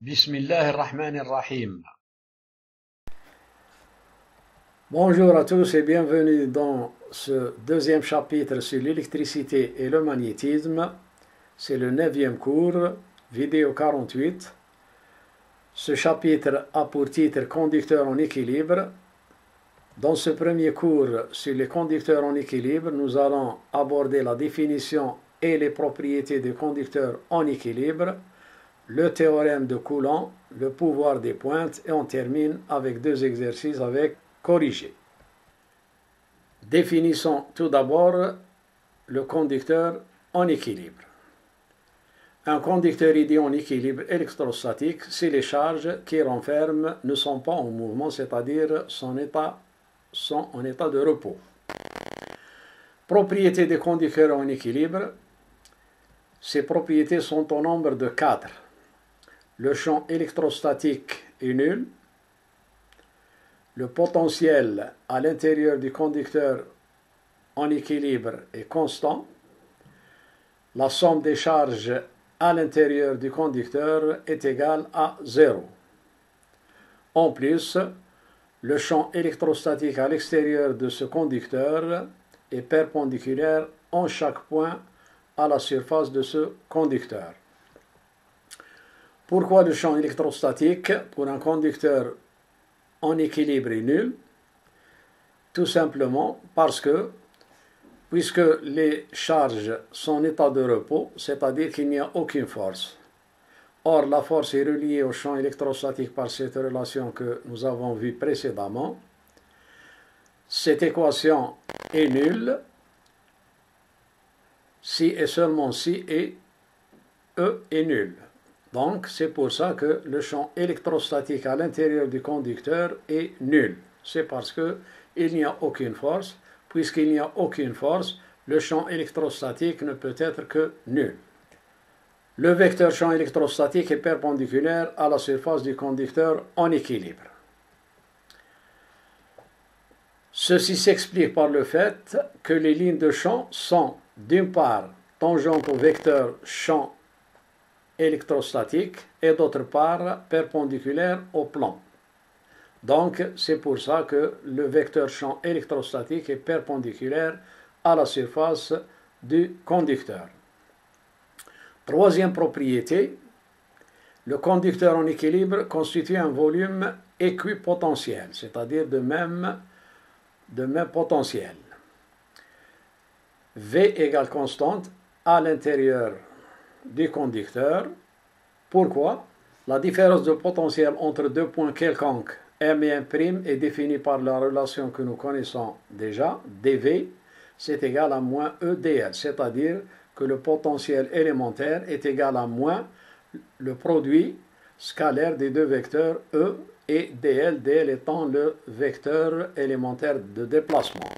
بسم الله الرحمن الرحيم. Bonjour à tous et bienvenue dans ce deuxième chapitre sur l'électricité et le magnétisme. C'est le 9e cours, vidéo 48. Ce chapitre a pour titre Conducteurs en équilibre. Dans ce premier cours sur les conducteurs en équilibre, nous allons aborder la définition et les propriétés des conducteurs en équilibre, le théorème de Coulomb, le pouvoir des pointes et on termine avec deux exercices avec corrigé. Définissons tout d'abord le conducteur en équilibre. Un conducteur est dit en équilibre électrostatique si les charges qui renferment ne sont pas en mouvement, c'est-à-dire sont en état de repos. Propriétés des conducteurs en équilibre. Ces propriétés sont au nombre de 4. Le champ électrostatique est nul. Le potentiel à l'intérieur du conducteur en équilibre est constant. La somme des charges à l'intérieur du conducteur est égale à 0. En plus, le champ électrostatique à l'extérieur de ce conducteur est perpendiculaire en chaque point à la surface de ce conducteur. Pourquoi le champ électrostatique pour un conducteur en équilibre est nul? Tout simplement parce que, puisque les charges sont en état de repos, c'est-à-dire qu'il n'y a aucune force. Or, la force est reliée au champ électrostatique par cette relation que nous avons vue précédemment. Cette équation est nulle si et seulement si et E est nul. Donc, c'est pour ça que le champ électrostatique à l'intérieur du conducteur est nul. C'est parce qu'il n'y a aucune force. Puisqu'il n'y a aucune force, le champ électrostatique ne peut être que nul. Le vecteur champ électrostatique est perpendiculaire à la surface du conducteur en équilibre. Ceci s'explique par le fait que les lignes de champ sont, d'une part, tangentes au vecteur champ électrostatique et d'autre part perpendiculaire au plan. Donc c'est pour ça que le vecteur champ électrostatique est perpendiculaire à la surface du conducteur. Troisième propriété, le conducteur en équilibre constitue un volume équipotentiel, c'est-à-dire de même potentiel. V égale constante à l'intérieur du conducteur. Pourquoi? La différence de potentiel entre deux points quelconques, M et M' est définie par la relation que nous connaissons déjà, dV, c'est égal à moins E dl, c'est-à-dire que le potentiel élémentaire est égal à moins le produit scalaire des deux vecteurs E et dl, dl étant le vecteur élémentaire de déplacement.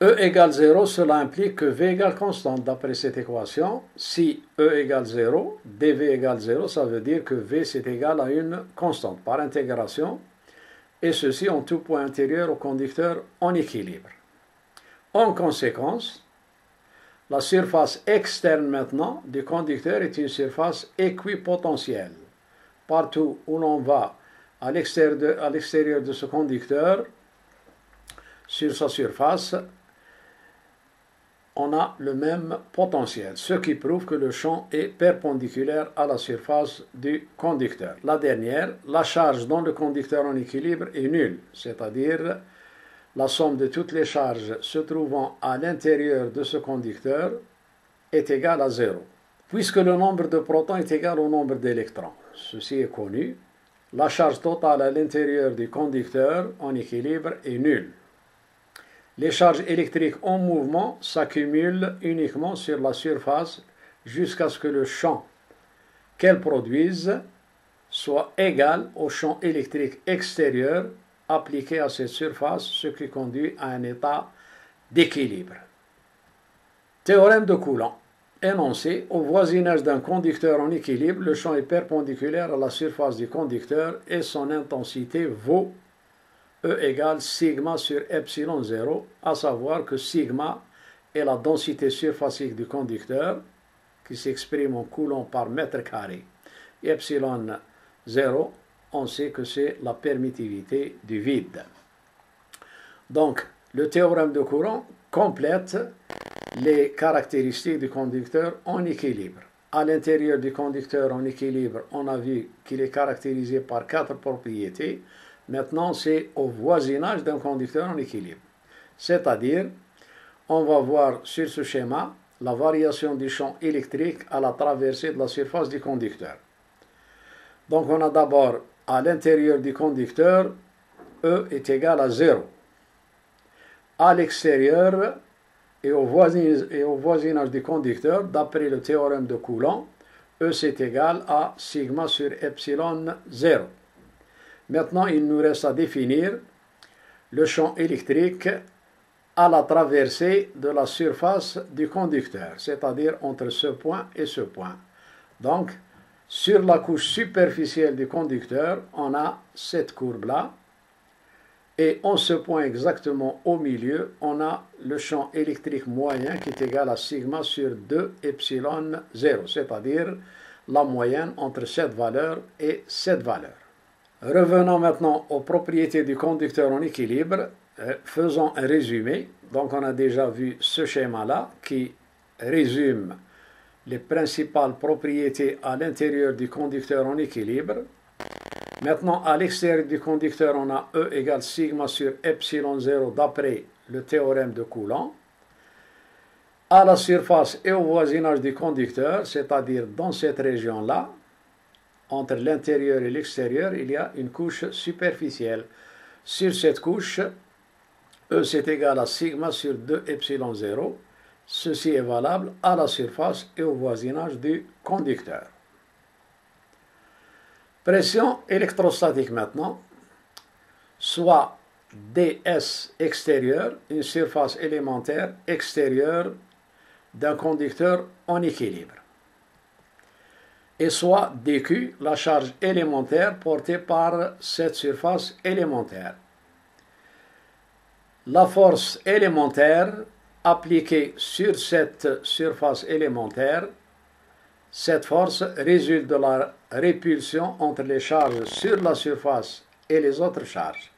E égale 0, cela implique que V égale constante. D'après cette équation, si E égale 0, dV égale 0, ça veut dire que V c'est égal à une constante par intégration, et ceci en tout point intérieur au conducteur en équilibre. En conséquence, la surface externe maintenant du conducteur est une surface équipotentielle. Partout où l'on va à l'extérieur de ce conducteur, sur sa surface, on a le même potentiel, ce qui prouve que le champ est perpendiculaire à la surface du conducteur. La dernière, la charge dans le conducteur en équilibre est nulle, c'est-à-dire la somme de toutes les charges se trouvant à l'intérieur de ce conducteur est égale à 0. Puisque le nombre de protons est égal au nombre d'électrons, ceci est connu, la charge totale à l'intérieur du conducteur en équilibre est nulle. Les charges électriques en mouvement s'accumulent uniquement sur la surface jusqu'à ce que le champ qu'elles produisent soit égal au champ électrique extérieur appliqué à cette surface, ce qui conduit à un état d'équilibre. Théorème de Coulomb. Énoncé, au voisinage d'un conducteur en équilibre, le champ est perpendiculaire à la surface du conducteur et son intensité vaut E égale sigma sur epsilon 0, à savoir que sigma est la densité surfacique du conducteur, qui s'exprime en coulomb par mètre carré. Et epsilon 0, on sait que c'est la permittivité du vide. Donc, le théorème de Courant complète les caractéristiques du conducteur en équilibre. À l'intérieur du conducteur en équilibre, on a vu qu'il est caractérisé par 4 propriétés. Maintenant, c'est au voisinage d'un conducteur en équilibre. C'est-à-dire, on va voir sur ce schéma la variation du champ électrique à la traversée de la surface du conducteur. Donc, on a d'abord à l'intérieur du conducteur, E est égal à 0. À l'extérieur et au voisinage du conducteur, d'après le théorème de Coulomb, E c'est égal à sigma sur epsilon 0. Maintenant, il nous reste à définir le champ électrique à la traversée de la surface du conducteur, c'est-à-dire entre ce point et ce point. Donc, sur la couche superficielle du conducteur, on a cette courbe-là, et en ce point exactement au milieu, on a le champ électrique moyen qui est égal à sigma sur 2 epsilon 0, c'est-à-dire la moyenne entre cette valeur et cette valeur. Revenons maintenant aux propriétés du conducteur en équilibre. Faisons un résumé. Donc on a déjà vu ce schéma-là qui résume les principales propriétés à l'intérieur du conducteur en équilibre. Maintenant, à l'extérieur du conducteur, on a E égale sigma sur epsilon 0 d'après le théorème de Coulomb. À la surface et au voisinage du conducteur, c'est-à-dire dans cette région-là, entre l'intérieur et l'extérieur, il y a une couche superficielle. Sur cette couche, E c'est égal à sigma sur 2 epsilon 0. Ceci est valable à la surface et au voisinage du conducteur. Pression électrostatique maintenant, soit ds extérieur, une surface élémentaire extérieure d'un conducteur en équilibre, et soit dq, la charge élémentaire portée par cette surface élémentaire. La force élémentaire appliquée sur cette surface élémentaire, cette force résulte de la répulsion entre les charges sur la surface et les autres charges.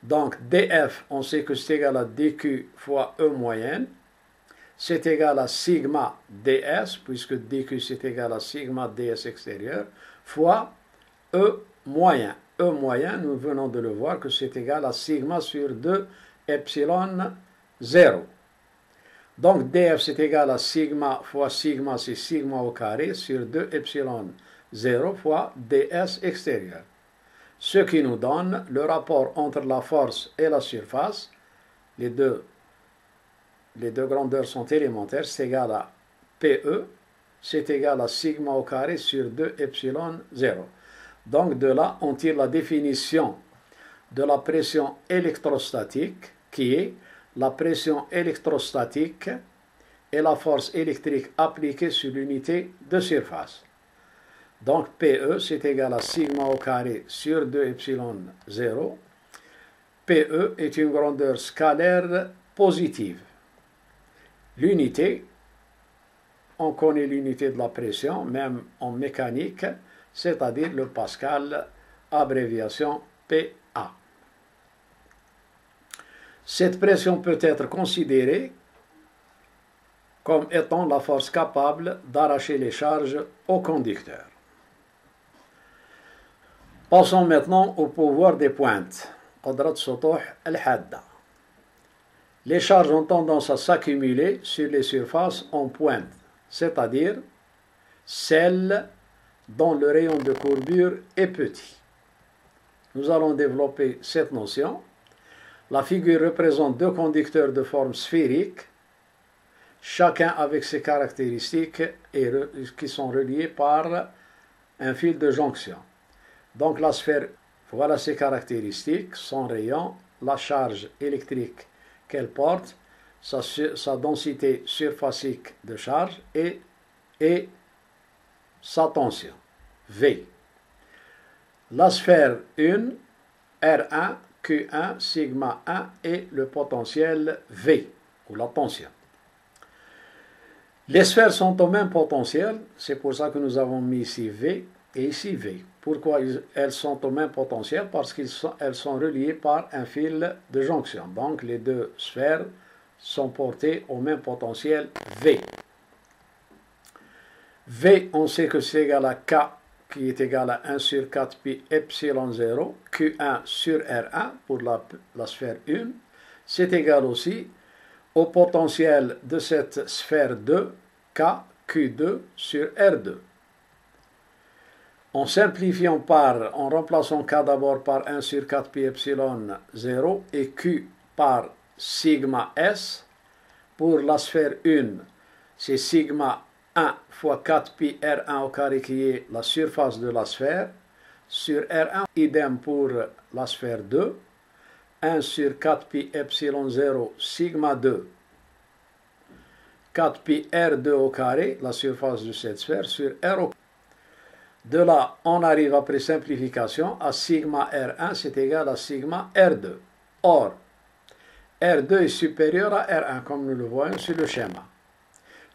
Donc df, on sait que c'est égal à dq fois E moyenne, c'est égal à sigma ds, puisque dq c'est égal à sigma ds extérieur, fois E moyen. E moyen, nous venons de le voir que c'est égal à sigma sur 2 epsilon 0. Donc df c'est égal à sigma fois sigma, c'est sigma au carré sur 2 epsilon 0 fois ds extérieur. Ce qui nous donne le rapport entre la force et la surface. Les deux grandeurs sont élémentaires, c'est égal à PE, c'est égal à sigma au carré sur 2 epsilon 0. Donc de là, on tire la définition de la pression électrostatique, qui est la pression électrostatique et la force électrique appliquée sur l'unité de surface. Donc PE, c'est égal à sigma au carré sur 2 epsilon 0. PE est une grandeur scalaire positive. L'unité, on connaît l'unité de la pression, même en mécanique, c'est-à-dire le Pascal, abréviation PA. Cette pression peut être considérée comme étant la force capable d'arracher les charges au conducteur. Passons maintenant au pouvoir des pointes. Les charges ont tendance à s'accumuler sur les surfaces en pointe, c'est-à-dire celles dont le rayon de courbure est petit. Nous allons développer cette notion. La figure représente deux conducteurs de forme sphérique, chacun avec ses caractéristiques et qui sont reliés par un fil de jonction. Donc la sphère, voilà ses caractéristiques, son rayon, la charge électrique qu'elle porte, sa densité surfacique de charge et sa tension, V. La sphère 1, R1, Q1, sigma 1 et le potentiel V, ou la tension. Les sphères sont au même potentiel, c'est pour ça que nous avons mis ici V et ici V. Pourquoi elles sont au même potentiel? Parce qu'elles sont reliées par un fil de jonction. Donc les deux sphères sont portées au même potentiel V. V, on sait que c'est égal à K, qui est égal à 1 sur 4 pi epsilon 0, Q1 sur R1 pour la sphère 1. C'est égal aussi au potentiel de cette sphère 2, K, Q2 sur R2. En simplifiant en remplaçant K d'abord par 1 sur 4 pi epsilon 0 et Q par sigma S, pour la sphère 1, c'est sigma 1 fois 4 pi R1 au carré qui est la surface de la sphère, sur R1, idem pour la sphère 2, 1 sur 4 pi epsilon 0 sigma 2, 4 pi R2 au carré, la surface de cette sphère, sur R au carré. De là, on arrive après simplification à sigma R1, c'est égal à sigma R2. Or, R2 est supérieur à R1, comme nous le voyons sur le schéma.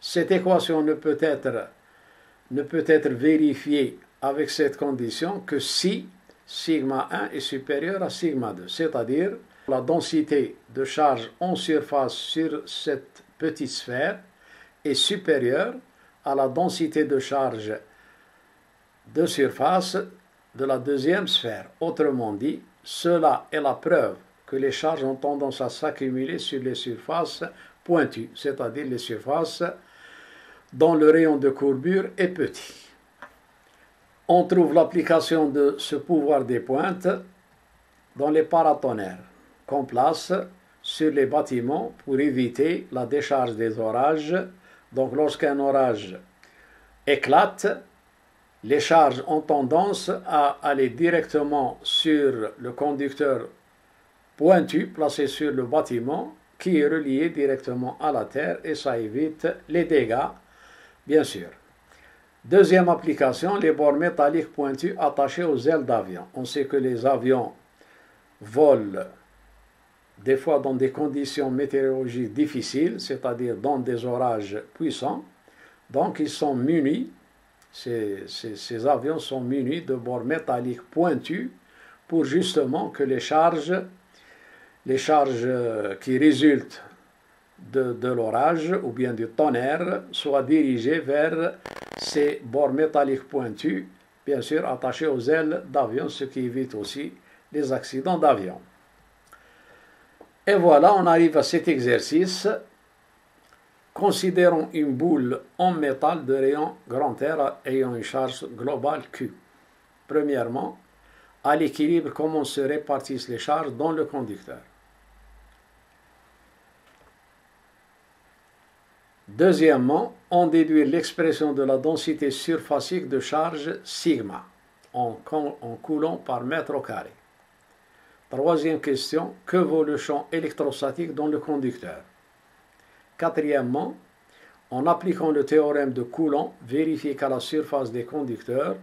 Cette équation ne peut être vérifiée avec cette condition que si sigma 1 est supérieur à sigma 2, c'est-à-dire la densité de charge en surface sur cette petite sphère est supérieure à la densité de charge de surface de la deuxième sphère. Autrement dit, cela est la preuve que les charges ont tendance à s'accumuler sur les surfaces pointues, c'est-à-dire les surfaces dont le rayon de courbure est petit. On trouve l'application de ce pouvoir des pointes dans les paratonnerres qu'on place sur les bâtiments pour éviter la décharge des orages. Donc lorsqu'un orage éclate, les charges ont tendance à aller directement sur le conducteur pointu placé sur le bâtiment qui est relié directement à la terre et ça évite les dégâts, bien sûr. Deuxième application, les bords métalliques pointus attachés aux ailes d'avion. On sait que les avions volent des fois dans des conditions météorologiques difficiles, c'est-à-dire dans des orages puissants. Donc ils sont munis, ces avions sont munis de bords métalliques pointus pour justement que les charges qui résultent de l'orage ou bien du tonnerre soient dirigées vers ces bords métalliques pointus, bien sûr attachés aux ailes d'avion, ce qui évite aussi les accidents d'avion. Et voilà, on arrive à cet exercice. Considérons une boule en métal de rayon grand R ayant une charge globale Q. Premièrement, à l'équilibre, comment se répartissent les charges dans le conducteur. Deuxièmement, on déduit l'expression de la densité surfacique de charge sigma en coulomb par mètre au carré. Troisième question, que vaut le champ électrostatique dans le conducteur? Quatrièmement, en appliquant le théorème de Coulomb, vérifiez qu'à la surface des conducteurs.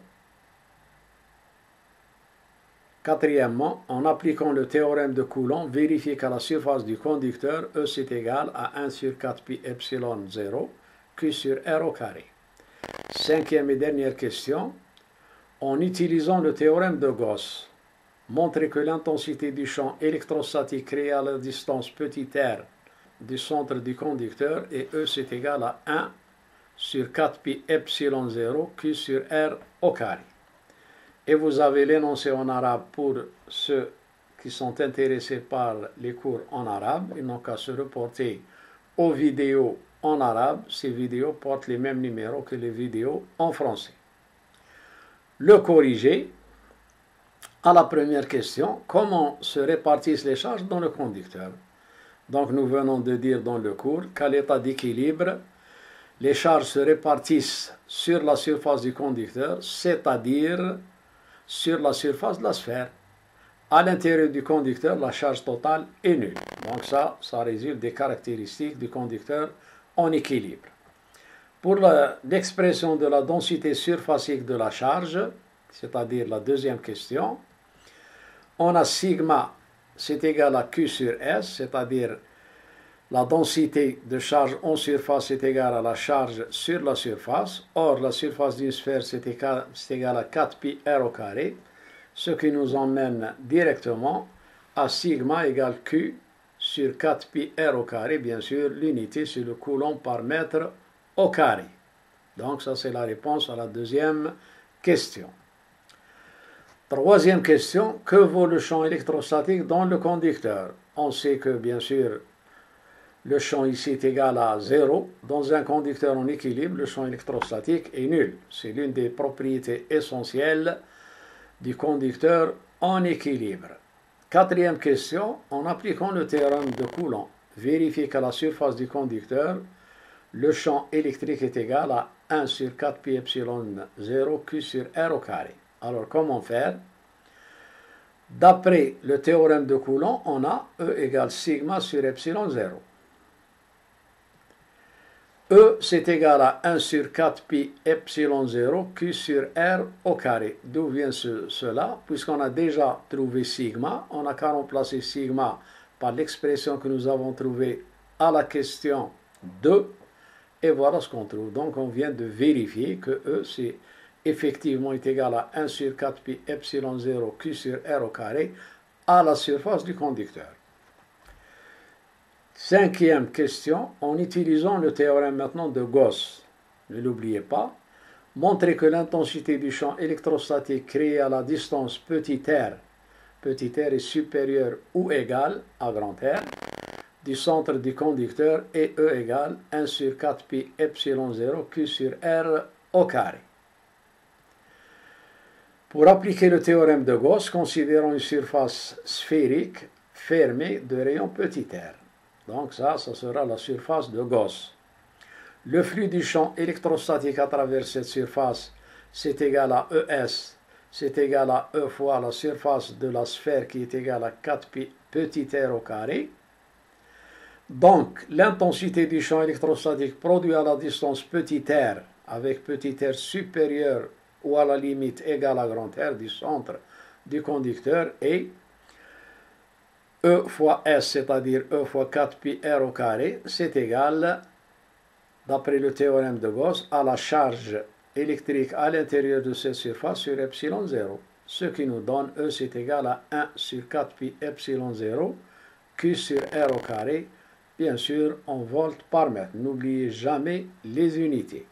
Quatrièmement, en appliquant le théorème de Coulomb, vérifiez qu'à la surface du conducteur, E c'est égal à 1 sur 4 pi epsilon 0, Q sur R au carré. Cinquième et dernière question, en utilisant le théorème de Gauss, montrez que l'intensité du champ électrostatique créé à la distance petit r du centre du conducteur et E c'est égal à 1 sur 4 pi epsilon 0 Q sur R au carré. Et vous avez l'énoncé en arabe pour ceux qui sont intéressés par les cours en arabe. Ils n'ont qu'à se reporter aux vidéos en arabe. Ces vidéos portent les mêmes numéros que les vidéos en français. Le corriger à la première question, comment se répartissent les charges dans le conducteur? Donc nous venons de dire dans le cours qu'à l'état d'équilibre, les charges se répartissent sur la surface du conducteur, c'est-à-dire sur la surface de la sphère. À l'intérieur du conducteur, la charge totale est nulle. Donc ça résulte des caractéristiques du conducteur en équilibre. Pour l'expression de la densité surfacique de la charge, c'est-à-dire la deuxième question, on a sigma, c'est égal à Q sur S, c'est-à-dire La densité de charge en surface est égale à la charge sur la surface. Or, la surface d'une sphère, c'est égal à 4pi r au carré, ce qui nous emmène directement à sigma égale Q sur 4pi r au carré. Bien sûr, l'unité, c'est le coulomb par mètre au carré. Donc, ça, c'est la réponse à la deuxième question. Troisième question, que vaut le champ électrostatique dans le conducteur? On sait que, bien sûr, le champ ici est égal à 0. Dans un conducteur en équilibre, le champ électrostatique est nul. C'est l'une des propriétés essentielles du conducteur en équilibre. Quatrième question, en appliquant le théorème de Coulomb, vérifiez qu'à la surface du conducteur, le champ électrique est égal à 1 sur 4 pi epsilon 0 Q sur R au carré. Alors, comment faire? D'après le théorème de Coulomb, on a E égale sigma sur epsilon 0. E, c'est égal à 1 sur 4 pi epsilon 0 Q sur R au carré. D'où vient cela? Puisqu'on a déjà trouvé sigma, on n'a qu'à remplacer sigma par l'expression que nous avons trouvée à la question 2, et voilà ce qu'on trouve. Donc on vient de vérifier que E, c'est effectivement est égal à 1 sur 4 pi epsilon 0 Q sur R au carré à la surface du conducteur. Cinquième question, en utilisant le théorème maintenant de Gauss, ne l'oubliez pas, montrez que l'intensité du champ électrostatique créé à la distance petit r est supérieure ou égale à grand R, du centre du conducteur et E égale 1 sur 4 pi epsilon 0 Q sur R au carré. Pour appliquer le théorème de Gauss, considérons une surface sphérique fermée de rayon petit r. Donc ça sera la surface de Gauss. Le flux du champ électrostatique à travers cette surface, c'est égal à ES, c'est égal à E fois la surface de la sphère qui est égale à 4 pi petit r au carré. Donc, l'intensité du champ électrostatique produit à la distance petit r, avec petit r supérieur ou à la limite égale à grand R du centre du conducteur est E fois S, c'est-à-dire E fois 4 pi r au carré, c'est égal, d'après le théorème de Gauss, à la charge électrique à l'intérieur de cette surface sur epsilon 0. Ce qui nous donne E, c'est égal à 1 sur 4 pi epsilon 0 Q sur R au carré, bien sûr en volts par mètre. N'oubliez jamais les unités.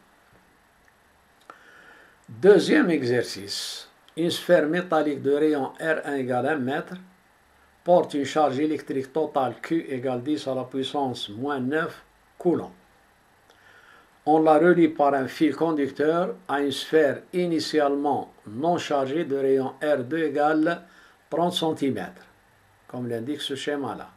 Deuxième exercice. Une sphère métallique de rayon R1 égale 1 mètre porte une charge électrique totale Q égale 10 à la puissance moins 9 coulombs. On la relie par un fil conducteur à une sphère initialement non chargée de rayon R2 égale 30 cm, comme l'indique ce schéma-là.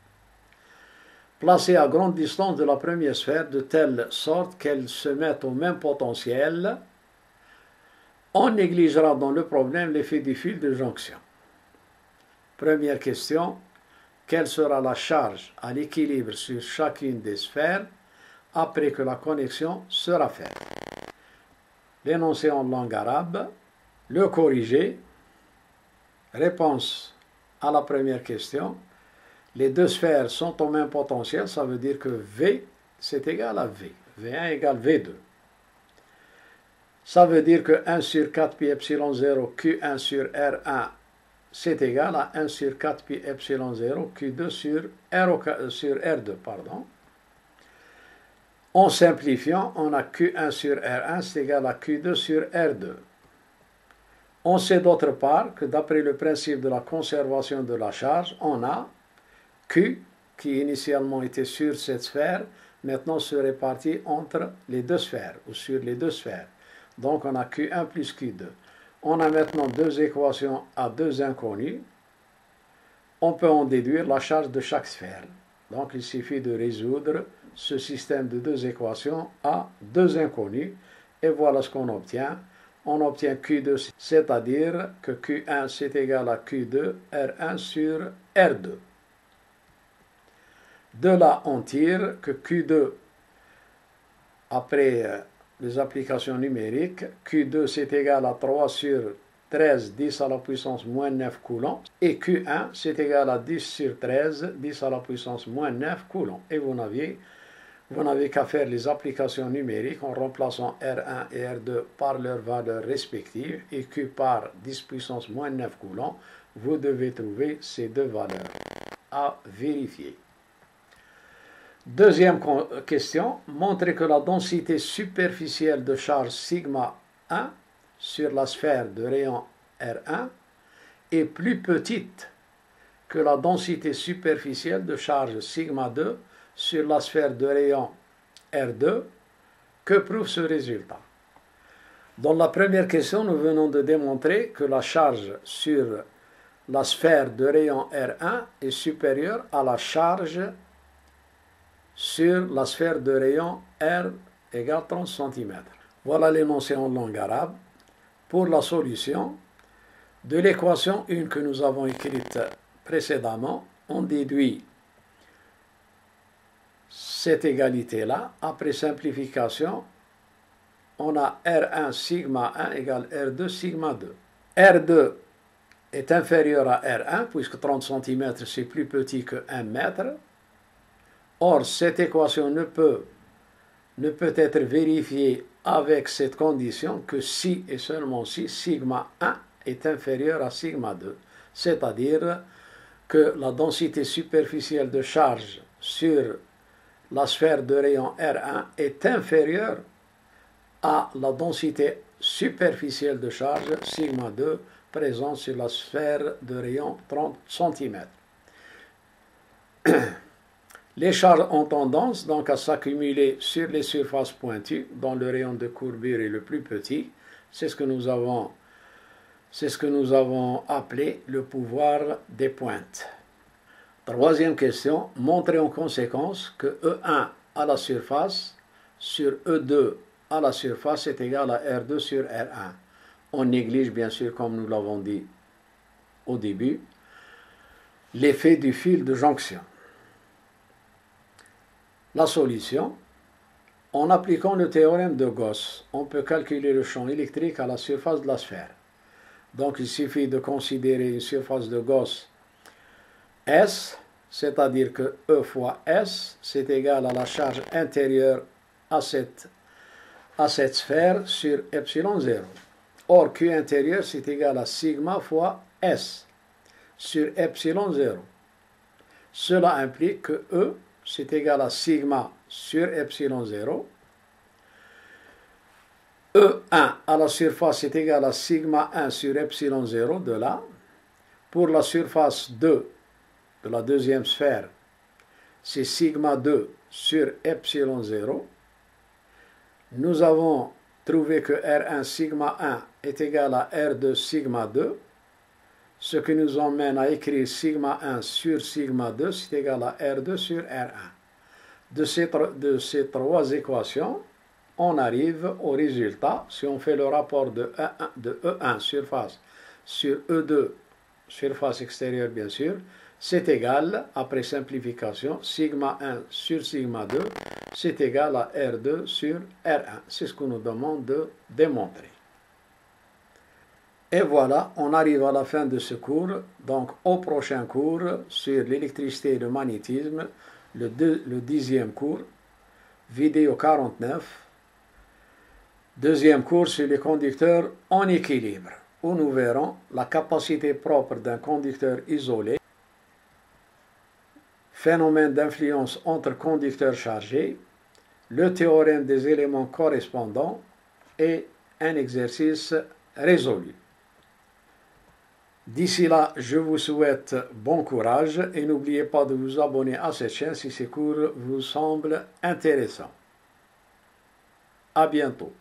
Placée à grande distance de la première sphère de telle sorte qu'elle se mette au même potentiel, on négligera dans le problème l'effet du fil de jonction. Première question, quelle sera la charge à l'équilibre sur chacune des sphères après que la connexion sera faite? L'énoncé en langue arabe, le corriger, réponse à la première question. Les deux sphères sont au même potentiel, ça veut dire que V, c'est égal à V. V1 égale V2. Ça veut dire que 1 sur 4 pi epsilon 0 Q1 sur R1, c'est égal à 1 sur 4 pi epsilon 0 Q2 sur R2. En simplifiant, on a Q1 sur R1, c'est égal à Q2 sur R2. On sait d'autre part que d'après le principe de la conservation de la charge, on a Q, qui initialement était sur cette sphère, maintenant se répartit entre les deux sphères, ou sur les deux sphères. Donc on a Q1 plus Q2. On a maintenant deux équations à deux inconnus. On peut en déduire la charge de chaque sphère. Donc il suffit de résoudre ce système de deux équations à deux inconnus. Et voilà ce qu'on obtient. On obtient Q2, c'est-à-dire que Q1 c'est égal à Q2 R1 sur R2. De là, on tire que Q2, après les applications numériques, Q2 c'est égal à 3 sur 13 10 à la puissance moins 9 coulombs. Et Q1, c'est égal à 10 sur 13 10 à la puissance moins 9 coulombs. Et vous n'avez qu'à faire les applications numériques en remplaçant R1 et R2 par leurs valeurs respectives et Q par 10 puissance moins 9 coulombs. Vous devez trouver ces deux valeurs à vérifier. Deuxième question, montrez que la densité superficielle de charge sigma 1 sur la sphère de rayon R1 est plus petite que la densité superficielle de charge sigma 2 sur la sphère de rayon R2. Que prouve ce résultat? Dans la première question, nous venons de démontrer que la charge sur la sphère de rayon R1 est supérieure à la charge sur la sphère de rayon R égale 30 cm. Voilà l'énoncé en langue arabe. Pour la solution de l'équation 1 que nous avons écrite précédemment, on déduit cette égalité-là. Après simplification, on a R1 sigma 1 égale R2 sigma 2. R2 est inférieur à R1, puisque 30 cm c'est plus petit que 1 mètre. Or, cette équation ne peut être vérifiée avec cette condition que si et seulement si sigma 1 est inférieur à sigma 2, c'est-à-dire que la densité superficielle de charge sur la sphère de rayon R1 est inférieure à la densité superficielle de charge sigma 2 présente sur la sphère de rayon 30 cm. Les charges ont tendance donc à s'accumuler sur les surfaces pointues dont le rayon de courbure est le plus petit. C'est ce que nous avons appelé le pouvoir des pointes. Troisième question, montrez en conséquence que E1 à la surface sur E2 à la surface est égal à R2 sur R1. On néglige bien sûr, comme nous l'avons dit au début, l'effet du fil de jonction. La solution, en appliquant le théorème de Gauss, on peut calculer le champ électrique à la surface de la sphère. Donc il suffit de considérer une surface de Gauss S, c'est-à-dire que E fois S, c'est égal à la charge intérieure à cette sphère sur epsilon 0. Or, Q intérieur, c'est égal à sigma fois S sur epsilon 0. Cela implique que E, c'est égal à sigma sur epsilon 0. E1 à la surface est égal à sigma 1 sur epsilon 0 de là. Pour la surface 2 de la deuxième sphère, c'est sigma 2 sur epsilon 0. Nous avons trouvé que R1 sigma 1 est égal à R2 sigma 2, ce qui nous emmène à écrire sigma 1 sur sigma 2, c'est égal à R2 sur R1. De ces trois équations, on arrive au résultat, si on fait le rapport de E1 surface sur E2 surface extérieure bien sûr, c'est égal, après simplification, sigma 1 sur sigma 2, c'est égal à R2 sur R1. C'est ce qu'on nous demande de démontrer. Et voilà, on arrive à la fin de ce cours. Donc au prochain cours sur l'électricité et le magnétisme, le 10e cours, vidéo 49, deuxième cours sur les conducteurs en équilibre, où nous verrons la capacité propre d'un conducteur isolé, phénomène d'influence entre conducteurs chargés, le théorème des éléments correspondants et un exercice résolu. D'ici là, je vous souhaite bon courage et n'oubliez pas de vous abonner à cette chaîne si ces cours vous semblent intéressants. À bientôt.